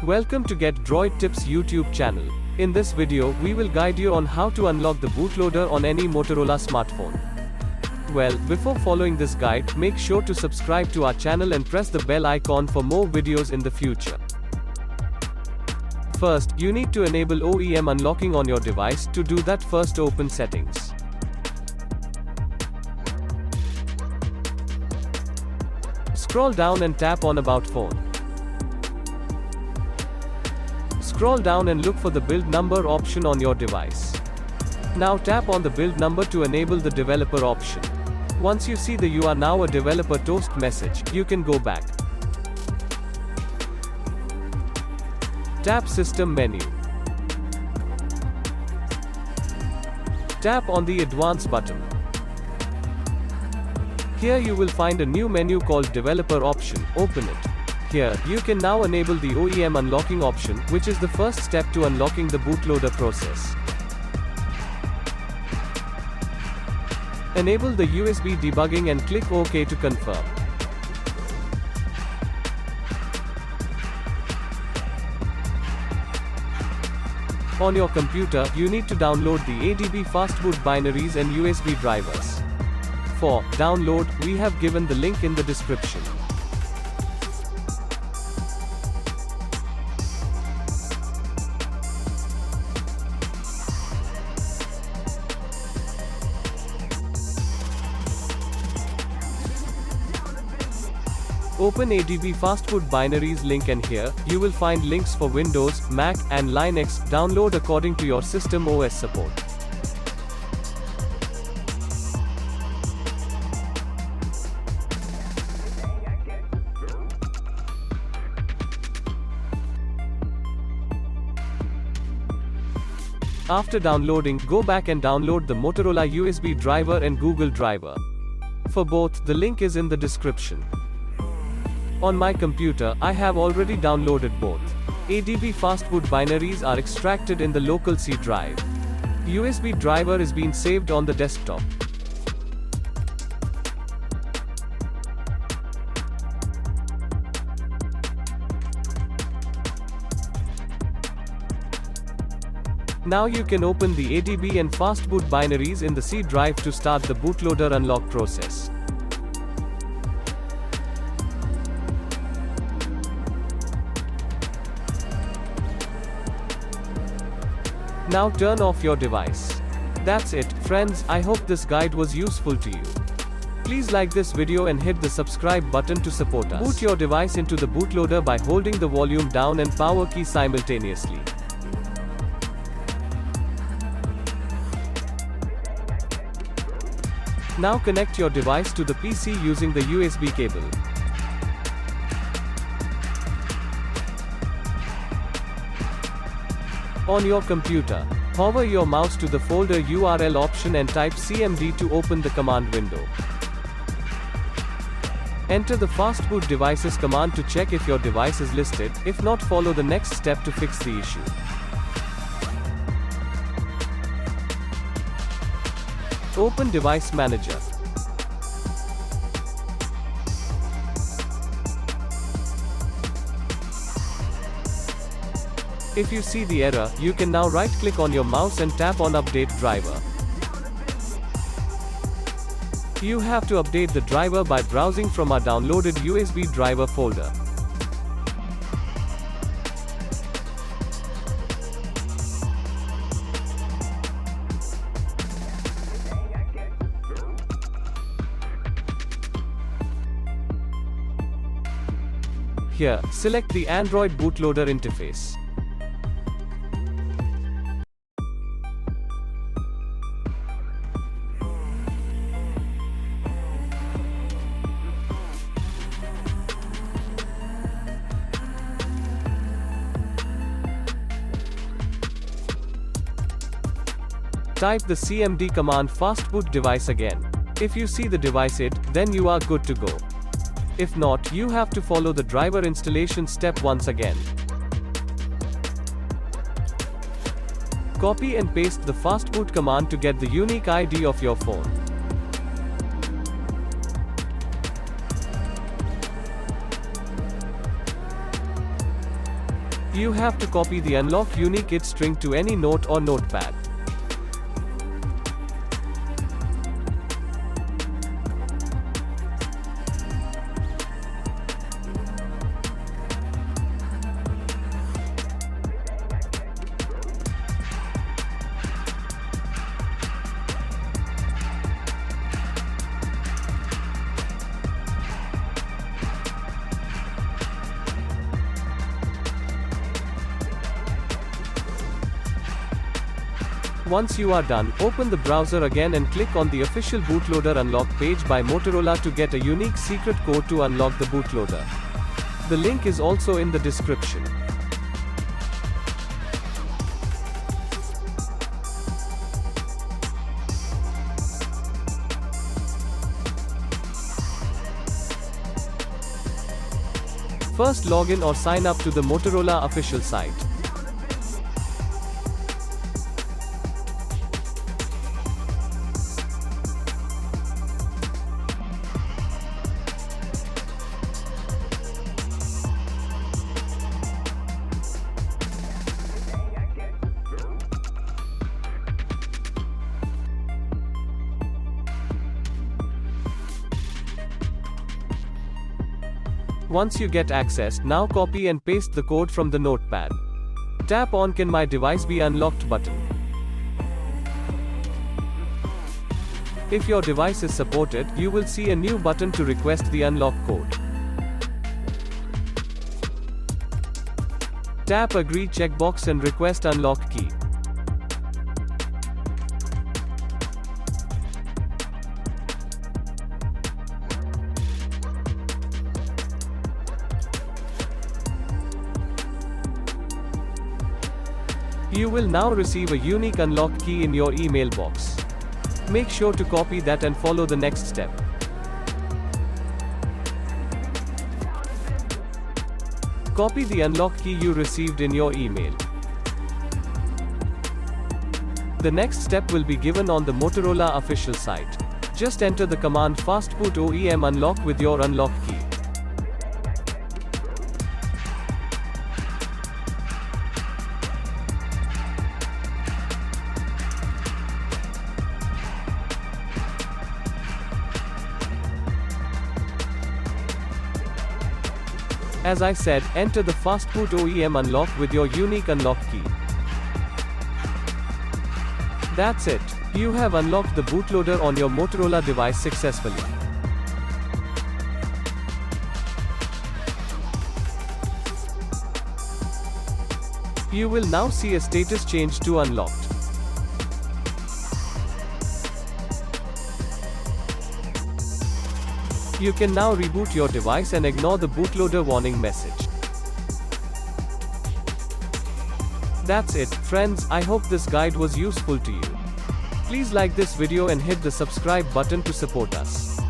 Welcome to Get Droid Tips YouTube channel. In this video, we will guide you on how to unlock the bootloader on any Motorola smartphone. Well, before following this guide, make sure to subscribe to our channel and press the bell icon for more videos in the future. First, you need to enable OEM unlocking on your device. To do that, first open Settings. Scroll down and tap on About Phone. Scroll down and look for the build number option on your device. Now tap on the build number to enable the developer option. Once you see the "You are now a developer" toast message, you can go back. Tap System menu. Tap on the Advanced button. Here you will find a new menu called Developer option. Open it. Here, you can now enable the OEM unlocking option, which is the first step to unlocking the bootloader process. Enable the USB debugging and click OK to confirm. On your computer, you need to download the ADB Fastboot binaries and USB drivers. For download, we have given the link in the description. Open ADB Fastboot binaries link, and here, you will find links for Windows, Mac, and Linux. Download according to your system OS support. After downloading, go back and download the Motorola USB driver and Google driver. For both, the link is in the description. On my computer, I have already downloaded both. ADB Fastboot binaries are extracted in the local C drive. USB driver is being saved on the desktop. Now you can open the ADB and Fastboot binaries in the C drive to start the bootloader unlock process. Now turn off your device. That's it, friends. I hope this guide was useful to you. Please like this video and hit the subscribe button to support us. Boot your device into the bootloader by holding the volume down and power key simultaneously. Now connect your device to the PC using the USB cable. On your computer, hover your mouse to the folder URL option and type CMD to open the command window. Enter the Fastboot devices command to check if your device is listed. If not, follow the next step to fix the issue. Open Device Manager. If you see the error, you can now right-click on your mouse and tap on Update Driver. You have to update the driver by browsing from our downloaded USB driver folder. Here, select the Android bootloader interface. Type the CMD command Fastboot device again. If you see the device ID, then you are good to go. If not, you have to follow the driver installation step once again. Copy and paste the Fastboot command to get the unique ID of your phone. You have to copy the unlock unique ID string to any note or notepad. Once you are done, open the browser again and click on the official bootloader unlock page by Motorola to get a unique secret code to unlock the bootloader. The link is also in the description. First log in or sign up to the Motorola official site. Once you get access, now copy and paste the code from the notepad. Tap on "Can my device be unlocked" button. If your device is supported, you will see a new button to request the unlock code. Tap Agree checkbox and request unlock key. You will now receive a unique unlock key in your email box. Make sure to copy that and follow the next step. Copy the unlock key you received in your email. The next step will be given on the Motorola official site. Just enter the command fastboot OEM unlock with your unlock key. As I said, enter the fastboot OEM unlock with your unique unlock key. That's it. You have unlocked the bootloader on your Motorola device successfully. You will now see a status change to unlocked. You can now reboot your device and ignore the bootloader warning message. That's it, friends. I hope this guide was useful to you. Please like this video and hit the subscribe button to support us.